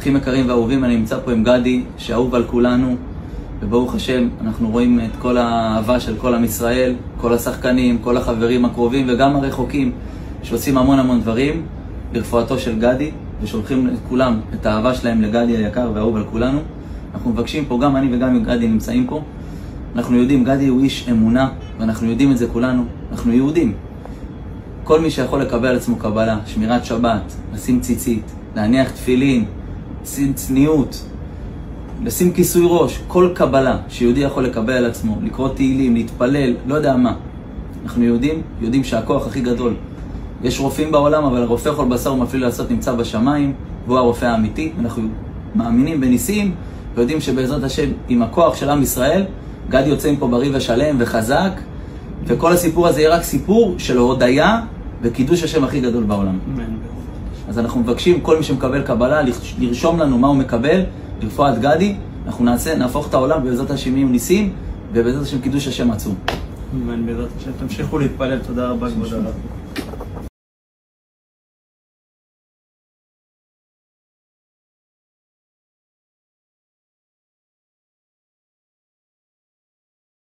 אחים יקרים ואהובים, אני נמצא פה עם גדי, שאהוב על כולנו, וברוך השם, אנחנו רואים את כל האהבה של כל עם ישראל, כל השחקנים, כל החברים הקרובים וגם הרחוקים, שעושים המון דברים לרפואתו של גדי, ושולחים את כולם, את האהבה שלהם לגדי היקר ואהוב על כולנו. אנחנו מבקשים פה, גם אני וגם גדי נמצאים פה, אנחנו יודעים, גדי הוא איש אמונה, ואנחנו יודעים את זה כולנו, אנחנו יהודים. כל מי שיכול לקבל על עצמו קבלה, שמירת שבת, לשים ציצית, להניח תפילין, לשים צניעות, לשים כיסוי ראש, כל קבלה שיהודי יכול לקבל על עצמו, לקרוא תהילים, להתפלל, לא יודע מה. אנחנו יודעים שהכוח הכי גדול. יש רופאים בעולם, אבל הרופא כל בשר ומפליל לעשות נמצא בשמיים, והוא הרופא האמיתי. אנחנו מאמינים בניסים, ויודעים שבעזרת השם, עם הכוח של עם ישראל, גדי יוצא מפה בריא ושלם וחזק, וכל הסיפור הזה יהיה רק סיפור של הודיה וקידוש השם הכי גדול בעולם. אז אנחנו מבקשים, כל מי שמקבל קבלה, לרשום לנו מה הוא מקבל, לרפואת גדי, אנחנו נהפוך את העולם בעזרת השם יהיו ניסים, ובעזרת השם קידוש השם עצום. בעזרת השם, תמשיכו להתפלל, תודה רבה כבוד הרב.